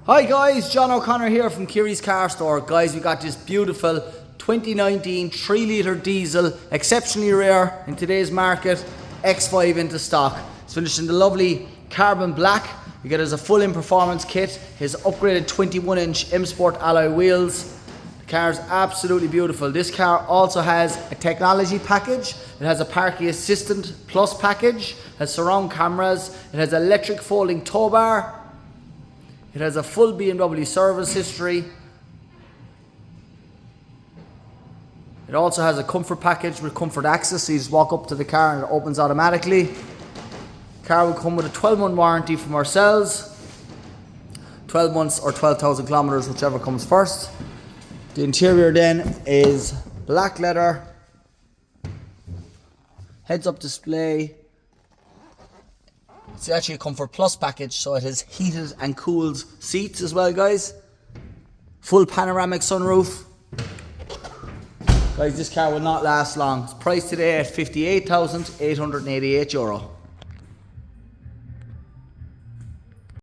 Hi guys, John O'Connor here from Kiri's Car Store. Guys, we got this beautiful 2019 3-litre diesel, exceptionally rare in today's market, X5 into stock. It's finished in the lovely carbon black. You get it as a full in performance kit, his upgraded 21-inch M Sport alloy wheels. The car is absolutely beautiful. This car also has a technology package. It has a parking assistant plus package, has surround cameras, it has electric folding tow bar. It has a full BMW service history. It also has a comfort package with comfort access, so you just walk up to the car and it opens automatically. The car will come with a 12-month warranty from ourselves. 12 months or 12,000 kilometers, whichever comes first. The interior then is black leather, heads-up display. It's actually a Comfort Plus package, so it has heated and cooled seats as well, guys. Full panoramic sunroof. Guys, this car will not last long. It's priced today at €58,888.